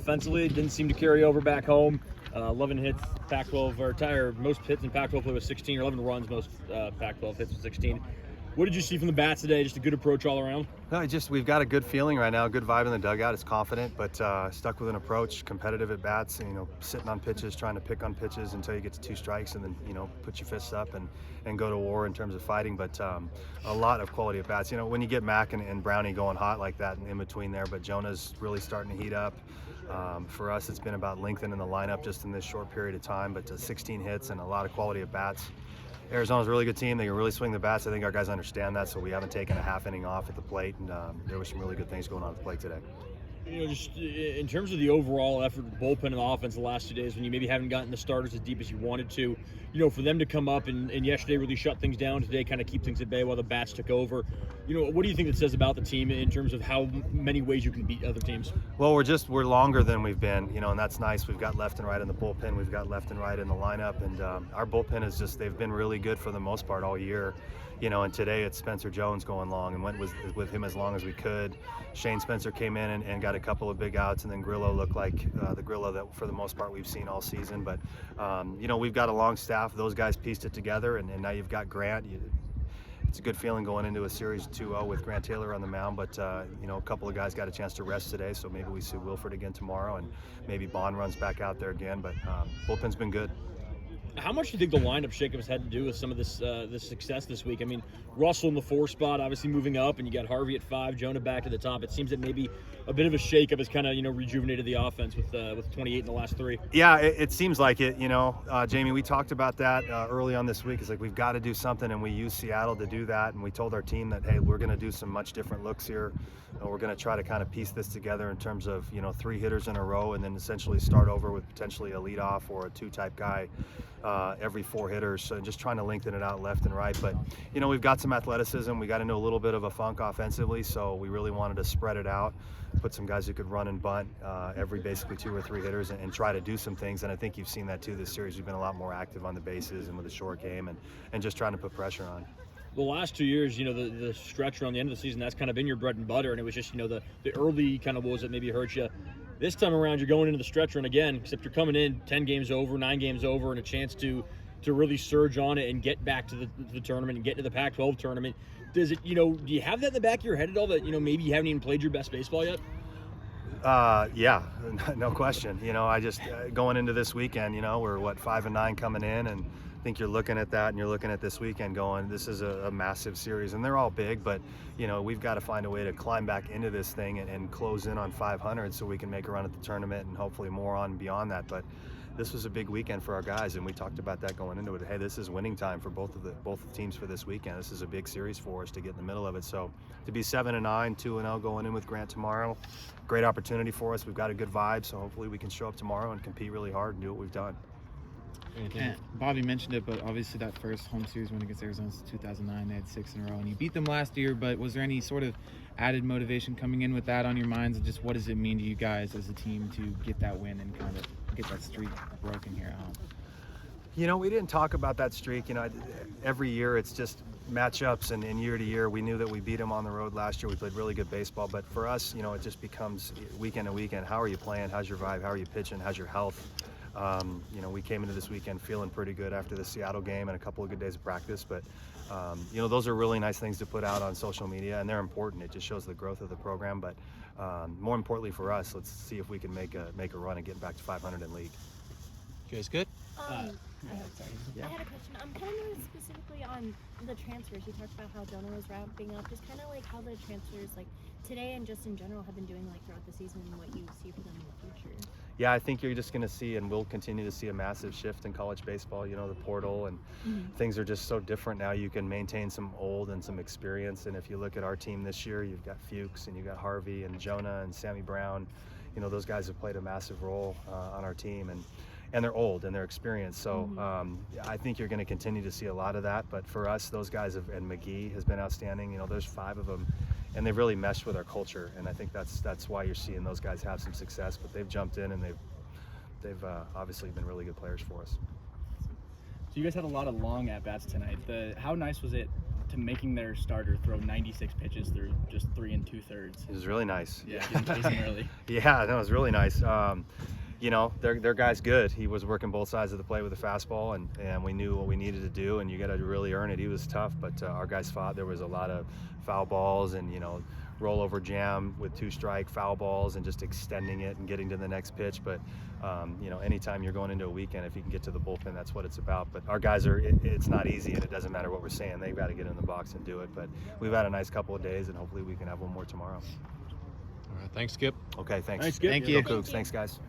Offensively, it didn't seem to carry over back home. 11 hits, Pac-12, or most hits in Pac-12 play was 16, or 11 runs, most Pac-12 hits was 16. What did you see from the bats today? Just a good approach all around? No, we've got a good feeling right now, a good vibe in the dugout. It's confident, but stuck with an approach, competitive at bats, and, sitting on pitches, trying to pick on pitches until you get to 2 strikes, and then, put your fists up and go to war in terms of fighting. But a lot of quality at bats. When you get Mac and Brownie going hot like that in between there, but Jonah's really starting to heat up. For us, it's been about lengthening the lineup just in this short period of time, but 16 hits and a lot of quality at bats. Arizona's a really good team. They can really swing the bats. I think our guys understand that, so we haven't taken a half inning off at the plate, and there were some really good things going on at the plate today. Just in terms of the overall effort, the bullpen and the offense the last 2 days, when you maybe haven't gotten the starters as deep as you wanted to, for them to come up and yesterday really shut things down, today kind of keep things at bay while the bats took over. What do you think that says about the team in terms of how many ways you can beat other teams? Well, we're longer than we've been, and that's nice. We've got left and right in the bullpen. We've got left and right in the lineup, and our bullpen is they've been really good for the most part all year. And today it's Spencer Jones going long, and went with him as long as we could. Shane Spencer came in and got a couple of big outs, and then Grillo looked like the Grillo that for the most part we've seen all season. But, we've got a long staff. Those guys pieced it together, and now you've got Grant. It's a good feeling going into a series 2-0 with Grant Taylor on the mound, but a couple of guys got a chance to rest today, so maybe we see Wilford again tomorrow, and maybe Bond runs back out there again, but bullpen's been good. How much do you think the lineup shakeups had to do with some of this success this week? I mean, Russell in the 4 spot, obviously moving up, and you got Harvey at 5, Jonah back to the top. It seems that maybe a bit of a shakeup has kind of rejuvenated the offense with 28 in the last 3. Yeah, it seems like it. Jamie, we talked about that early on this week. It's like we've got to do something, and we use Seattle to do that. And we told our team that, hey, we're going to do some much different looks here. We're going to try to kind of piece this together in terms of 3 hitters in a row, and then essentially start over with potentially a leadoff or a 2-type guy every 4 hitters. So just trying to lengthen it out left and right. But we've got some athleticism. We got into a little bit of a funk offensively, so we really wanted to spread it out, put some guys who could run and bunt every basically 2 or 3 hitters, and try to do some things. And I think you've seen that too this series. We've been a lot more active on the bases and with the short game, and just trying to put pressure on. The last 2 years, the stretch around the end of the season, that's kind of been your bread and butter, and it was just, the early kind of woes that maybe hurt you. This time around, you're going into the stretch run again, except you're coming in 10 games over, 9 games over, and a chance to really surge on it and get back to the tournament and get to the Pac-12 tournament. Does it, do you have that in the back of your head at all that, maybe you haven't even played your best baseball yet? Yeah, no question. I just going into this weekend, we're 5-9 coming in, and I think you're looking at that, and you're looking at this weekend going, this is a massive series, and they're all big, but we've got to find a way to climb back into this thing and close in on 500 so we can make a run at the tournament and hopefully more on beyond that. But this was a big weekend for our guys, and we talked about that going into it. Hey, this is winning time for both the teams for this weekend. This is a big series for us to get in the middle of it. So to be 7-9, 2-0 going in with Grant tomorrow, great opportunity for us. We've got a good vibe, so hopefully we can show up tomorrow and compete really hard and do what we've done. And Bobby mentioned it, but obviously that first home series win against Arizona in 2009, they had 6 in a row, and you beat them last year. But was there any sort of added motivation coming in with that on your minds, and just what does it mean to you guys as a team to get that win and kind of get that streak broken here at home? We didn't talk about that streak. Every year it's just matchups, and year to year we knew that we beat them on the road last year. We played really good baseball, but for us, it just becomes weekend to weekend. How are you playing? How's your vibe? How are you pitching? How's your health? We came into this weekend feeling pretty good after the Seattle game and a couple of good days of practice, but those are really nice things to put out on social media, and they're important. It just shows the growth of the program, but more importantly for us, let's see if we can make a run and get back to 500 in league. You guys good? I had a question. I'm kind of more specifically on the transfers. You talked about how Jonah was ramping up, just kind of like how the transfers, like today and just in general, have been doing like throughout the season and what you see for them in the future. Yeah, I think you're just going to see, and we'll continue to see, a massive shift in college baseball. The portal and things are just so different now. You can maintain some old and some experience, and if you look at our team this year, you've got Fuchs and you've got Harvey and Jonah and Sammy Brown. Those guys have played a massive role on our team, and they're old and they're experienced. So I think you're going to continue to see a lot of that. But for us, those guys and McGee has been outstanding. There's 5 of them, and they've really meshed with our culture. And I think that's why you're seeing those guys have some success. But they've jumped in, and they've obviously been really good players for us. So you guys had a lot of long at-bats tonight. How nice was it to making their starter throw 96 pitches through just 3 2/3. It was really nice. Yeah, getting chasing early. Yeah, that was really nice. You know, their guy's good. He was working both sides of the plate with the fastball, and we knew what we needed to do, and you got to really earn it. He was tough, but our guys fought. There was a lot of foul balls and, you know, rollover jam with 2-strike foul balls and just extending it and getting to the next pitch. But, you know, anytime you're going into a weekend, if you can get to the bullpen, that's what it's about. But our guys it's not easy, and it doesn't matter what we're saying. They've got to get in the box and do it. But we've had a nice couple of days, and hopefully we can have one more tomorrow. All right, thanks, Skip. Okay, thanks. Thanks, Skip. Thank you. Go Cougs. Thanks, guys.